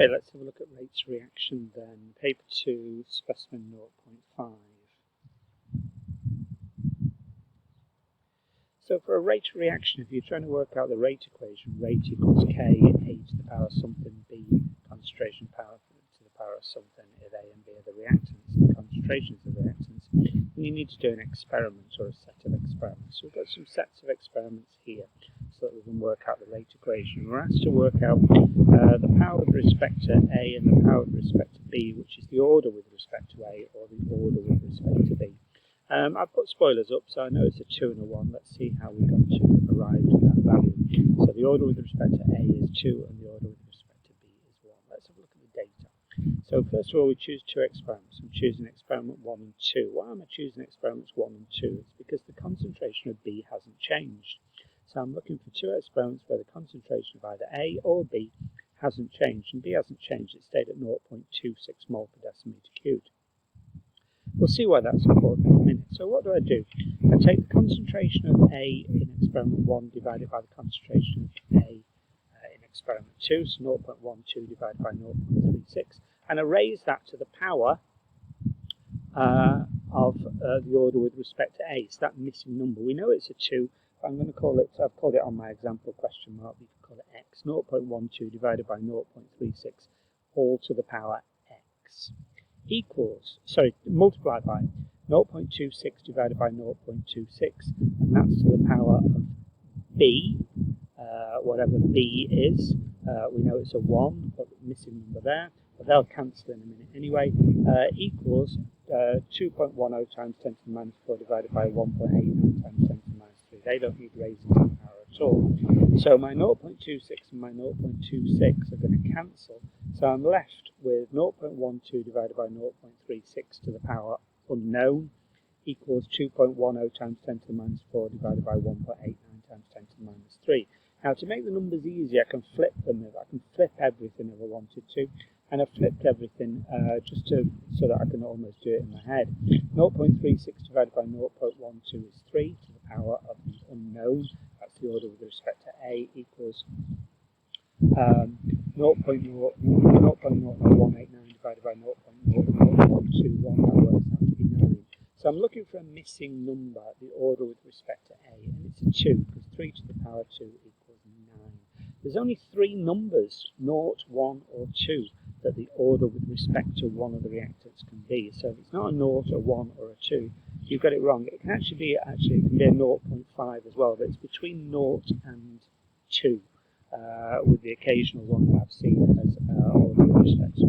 Okay, let's have a look at rates of reaction then. Paper 2, specimen 0.5. So for a rate of reaction, if you're trying to work out the rate equation, rate equals K, A to the power of something, B, concentration power to the power of something, if A and B are the reactants, the concentrations of the reactants, then you need to do an experiment or a set of experiments. So we've got some sets of experiments here so that we can work out the rate equation. We're asked to work out the power with respect to A and the power with respect to B, which is the order with respect to A or the order with respect to B. I've put spoilers up, so I know it's a 2 and a 1. Let's see how we got to arrive at that value. So the order with respect to A is 2 and the order with respect to B is 1. Let's have a look at the data. So first of all, we choose two experiments. I'm choosing experiment 1 and 2. Why am I choosing experiments 1 and 2? It's because the concentration of B hasn't changed. So I'm looking for two experiments where the concentration of either A or B hasn't changed, and B hasn't changed. It stayed at 0.26 mole per decimeter cubed. We'll see why that's important in a minute. So what do? I take the concentration of A in experiment 1 divided by the concentration of A in experiment 2, so 0.12 divided by 0.36, and I raise that to the power of the order with respect to A. So that missing number, we know it's a 2, but I'm going to call it, I've called it on my example question mark, we can call it X, 0.12 divided by 0.36, all to the power X. Multiplied by 0.26 divided by 0.26, and that's to the power of B, whatever B is. We know it's a 1, but missing number there, but they'll cancel in a minute anyway, equals 2.10 times 10 to the minus 4 divided by 1.89 times 10 to the minus 3. They don't need raising to the power at all. So my 0.26 and my 0.26 are going to cancel. So I'm left with 0.12 divided by 0.36 to the power unknown equals 2.10 times 10 to the minus 4 divided by 1.89 times 10 to the minus 3. Now to make the numbers easy, I can flip them. I can flip everything if I wanted to. And I've flipped everything so that I can almost do it in my head. 0.36 divided by 0.12 is 3 to the power of the unknown. That's the order with respect to A equals 0.00189 divided by 0.00121. That works out to be 9. So I'm looking for a missing number, the order with respect to A, and it's a 2, because 3 to the power 2 equals 9. There's only 3 numbers, 0, 1, or 2, that the order with respect to one of the reactants can be. So if it's not a 0, a 1, or a 2, you've got it wrong. It can actually be a 0.5 as well, but it's between 0 and 2, with the occasional one that I've seen as order with respect to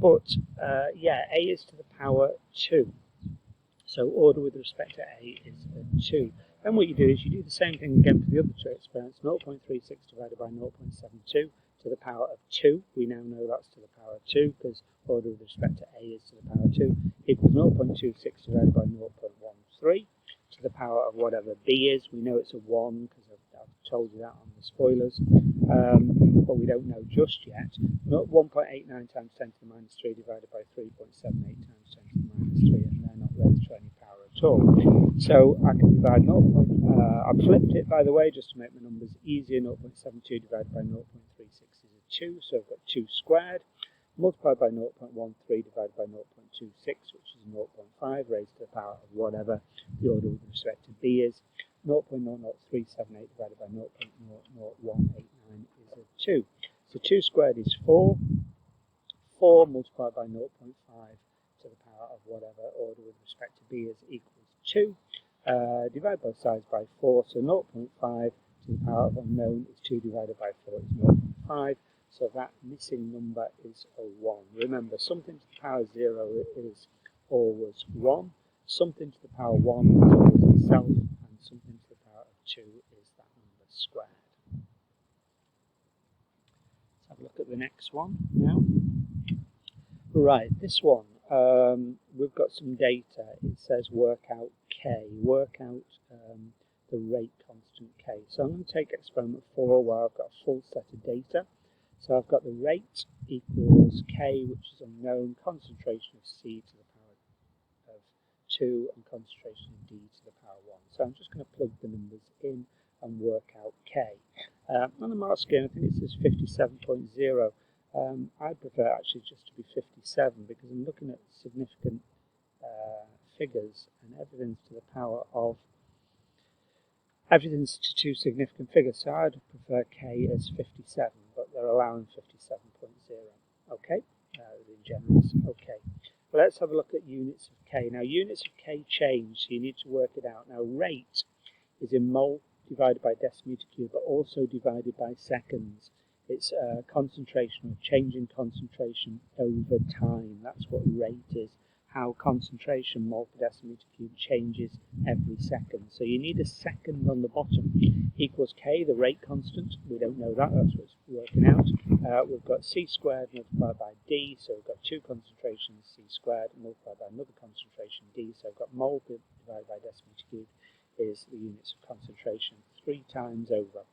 0.5. Yeah, A is to the power 2. So order with respect to A is a 2. Then what you do is you do the same thing again for the other two experiments. 0.36 divided by 0.72 to the power of 2. We now know that's to the power of 2 because order with respect to A is to the power of 2 equals 0.26 divided by 0.13 to the power of whatever B is. We know it's a 1 because I've told you that on the spoilers, but we don't know just yet. 1.89 times 10 to the minus 3 divided by 3.78 times 10 to the minus 3, and they're not raised to any power at all. So I can divide I've flipped it, by the way, just to make my numbers easier. 0.72 divided by 0.36 is a 2, so I've got 2 squared, multiplied by 0.13 divided by 0.26, which is 0.5, raised to the power of whatever the order with respect to B is. 0.00378 divided by 0.00189 is a 2. So 2 squared is 4. 4 multiplied by 0.5 to the power of whatever order with respect to B is equals 2. Divide both sides by 4, so 0.5 to the power of unknown is 2 divided by 4 is 0.5. So that missing number is a 1. Remember, something to the power 0 is always 1. Something to the power 1 is always itself. Something to the power of 2 is that number squared. Let's have a look at the next one now. Right, this one, we've got some data. It says work out K, work out the rate constant K. So I'm going to take experiment 4 where I've got a full set of data. So I've got the rate equals K, which is unknown, concentration of C to the power of 2 and concentration of D to the power 1. So I'm just going to plug the numbers in and work out k. On the mark scheme, I think it says 57.0. I prefer actually just to be 57 because I'm looking at significant figures, and everything's to two significant figures, so I'd prefer k as 57, but they're allowing 57.0. Okay, really generous. Okay, well, let's have a look at units of k. Now, units of k change, so you need to work it out. Now, rate is in mole divided by decimeter cube, but also divided by seconds. It's concentration, or change in concentration over time. That's what rate is. How concentration, mole per decimeter cube, changes every second. So you need a second on the bottom equals k, the rate constant. We don't know that, that's what's working out. We've got c squared multiplied by d, so we've got two concentrations, c squared multiplied by another concentration, d, so we've got mole divided by decimeter cube is the units of concentration 3 times over.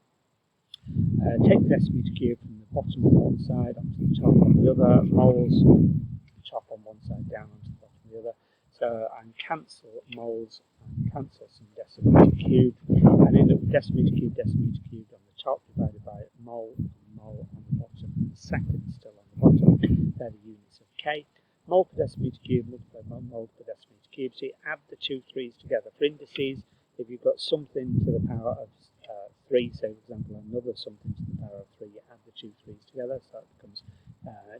Take the decimeter cube from the bottom on one side onto the top on the other, moles, the top on one side down onto the bottom on the other. So I can cancel moles and cancel some decimeter cube, and end up with decimeter cube on the top divided by mole on the bottom, and seconds still on the bottom. They're the units of k. Mole per decimeter cube multiplied by mole per decimeter cube. So you add the two 3's together. For indices, if you've got something to the power of 3, so for example another something to the power of 3, you add the two 3's together, so that becomes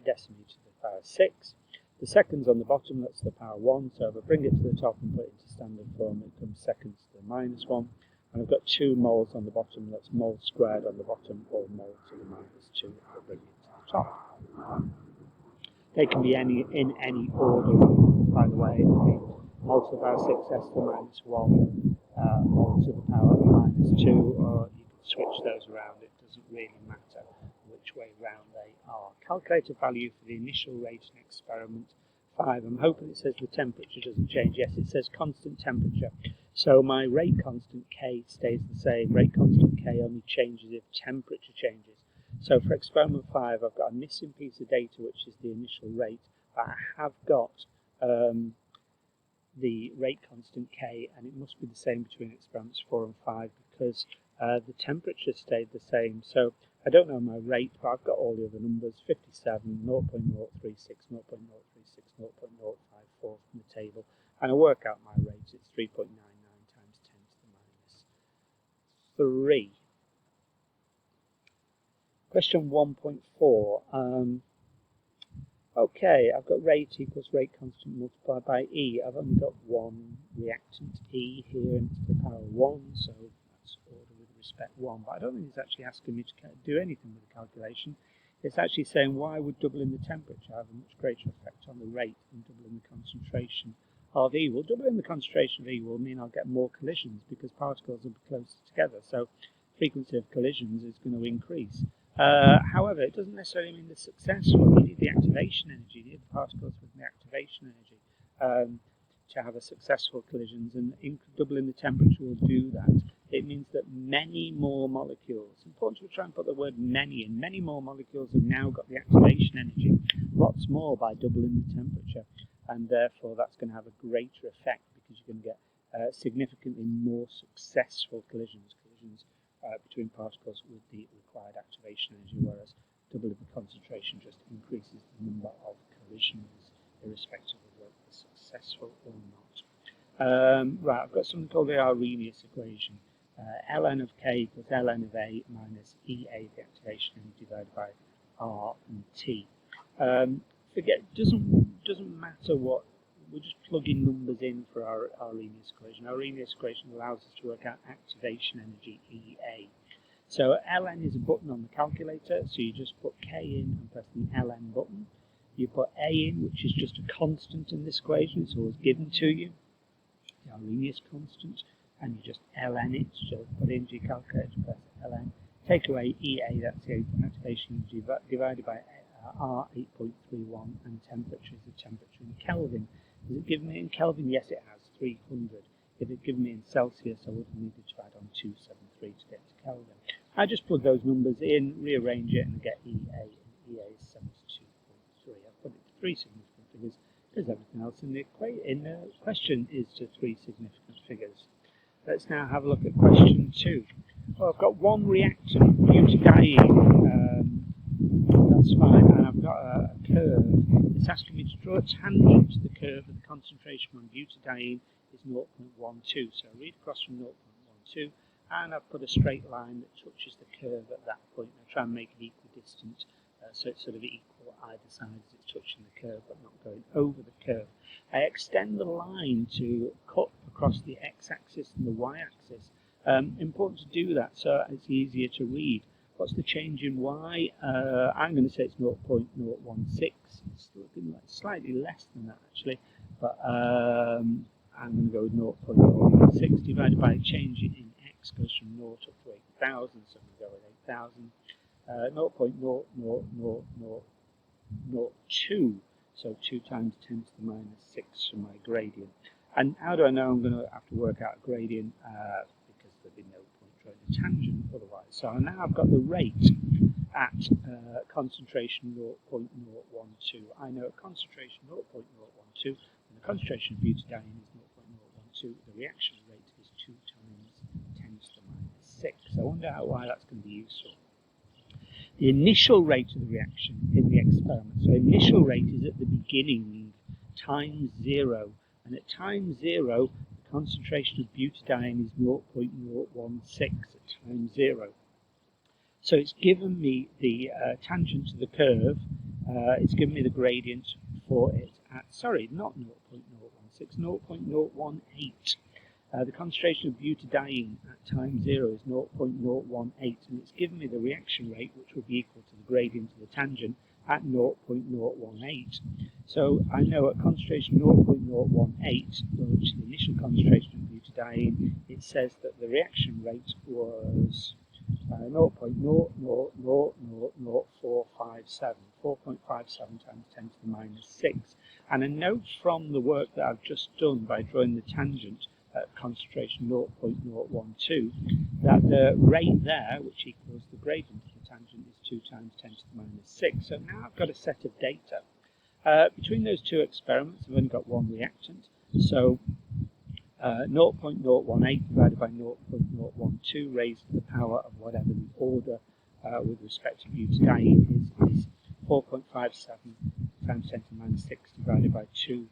decimeter to the power 6. The seconds on the bottom, that's the power 1, so if I bring it to the top and put it into standard form, it becomes seconds to the minus 1. And I've got 2 moles on the bottom, that's mole squared on the bottom, or mole to the minus 2, I'll bring it to the top. They can be in any order, by the way. Mole to the power 6s to the minus 1, mole to the power minus 2, or you can switch those around. It doesn't really matter which way round they are. Calculated value for the initial rate in experiment 5. I'm hoping it says the temperature doesn't change. Yes, it says constant temperature. So my rate constant K stays the same. Rate constant K only changes if temperature changes. So for experiment 5, I've got a missing piece of data, which is the initial rate, but I have got the rate constant K, and it must be the same between experiments 4 and 5 because the temperature stayed the same. So I don't know my rate, but I've got all the other numbers, 57, 0.036, 0.036, 0.054 from the table, and I work out my rate. It's 3.99 times 10 to the minus 3. Question 1.4. Okay, I've got rate equals rate constant multiplied by E. I've only got one reactant E here, and it's the power 1, so that's order with respect 1. But I don't think it's actually asking me to do anything with the calculation. It's actually saying why would doubling the temperature have a much greater effect on the rate than doubling the concentration of E. Well, doubling the concentration of E will mean I'll get more collisions because particles will be closer together, so frequency of collisions is going to increase. However, it doesn't necessarily mean they're successful. You need the activation energy, you need the particles with the activation energy to have a successful collisions, and doubling the temperature will do that. It means that many more molecules, it's important to try and put the word many in, many more molecules have now got the activation energy, lots more by doubling the temperature, and therefore that's going to have a greater effect because you're going to get significantly more successful collisions between particles with the required activation energy, whereas doubling the concentration just increases the number of collisions, irrespective of whether they're successful or not. Right, I've got something called the Arrhenius Equation. Ln of k equals ln of A minus EA, the activation energy, divided by R and T. Doesn't matter what. We're just plugging numbers in for our Arrhenius equation. Our Arrhenius equation allows us to work out activation energy, EA. So Ln is a button on the calculator, so you just put K in and press the Ln button. You put A in, which is just a constant in this equation, it's always given to you, the Arrhenius constant, and you just Ln it, so put it into your calculator, press Ln. Take away EA, that's the activation energy, divided by R 8.31, and temperature is the temperature in Kelvin. Has it given me in Kelvin? Yes, it has, 300. If it given me in Celsius, I would have needed to add on 273 to get to Kelvin. I just plug those numbers in, rearrange it, and I get EA, and EA is 72.3. I've put it to 3 significant figures, because everything else in the question is to 3 significant figures. Let's now have a look at question 2. Well, I've got one reactant, butadiene, that's fine, and I've got a curve. It's asking me to draw a tangent to the curve of the concentration on butadiene is 0.12. So I read across from 0.12, and I've put a straight line that touches the curve at that point. I try and make it equidistant, so it's sort of equal either side as it's touching the curve, but not going over the curve. I extend the line to cut across the x-axis and the y-axis. Important to do that so it's easier to read. What's the change in y? I'm going to say it's 0.016. It's looking like slightly less than that actually, but I'm going to go with 0.016 divided by a change in x goes from 0 up to 8,000, so I'm going to go with 8,000. 0.00002, so 2 times 10 to the minus 6 for my gradient. And how do I know I'm going to have to work out a gradient? Because there'll be no point drawing a tangent otherwise. So now I've got the rate at concentration 0.012. I know at concentration 0.012, and the concentration of butadiene is 0.012. The reaction rate is 2 times 10 to the minus 6. I wonder why that's going to be useful. The initial rate of the reaction in the experiment, so initial rate is at the beginning, times 0, and at time 0, the concentration of butadiene is 0.016 at time 0. So it's given me the tangent to the curve, it's given me the gradient for it at, sorry, not 0.016, 0.018. The concentration of butadiene at time 0 is 0.018, and it's given me the reaction rate, which will be equal to the gradient of the tangent at 0.018. So I know at concentration 0.018, which is the initial concentration of butadiene, it says that the reaction rate was 0.000457, 4.57 times 10 to the minus 6. And I know from the work that I've just done by drawing the tangent at concentration 0.012 that the rate there, which equals the gradient of the tangent, is 2 times 10 to the minus 6. So now I've got a set of data. Between those two experiments, I've only got one reactant. So 0.018 divided by 0.012 raised to the power of whatever the order with respect to butadiene is 4.57 times 10 to the minus 6 divided by 2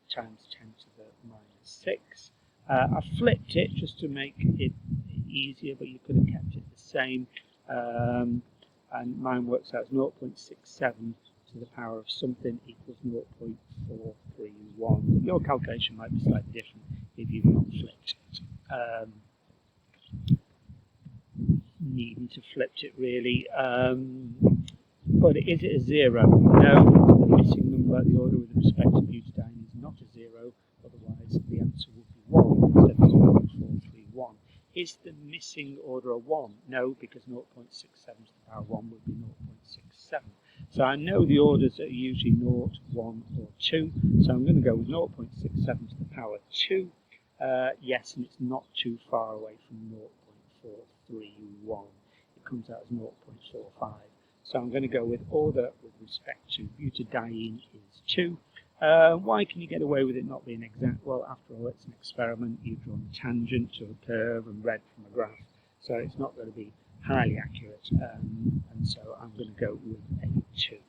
times 10 to the minus 6. I flipped it just to make it easier, but you could have kept it the same. And mine works out as 0.67 to the power of something equals 0.431. Your calculation might be slightly different if you've not flipped it. Needing to flip it really. But is it a 0? No, the missing number, the order with respect to butadiene is not a 0, otherwise the answer would be 1 instead of 0.431. Is the missing order a 1? No, because 0.67 to the power 1 would be 0.67. So I know the orders are usually 0, 1 or 2, so I'm going to go with 0.67 to the power 2. Yes, and it's not too far away from 0.431. It comes out as 0.45. So I'm going to go with order with respect to butadiene is 2. Why can you get away with it not being exact? Well, after all, it's an experiment. You've drawn a tangent to a curve and read from a graph, so it's not going to be highly accurate. And so I'm going to go with a 2.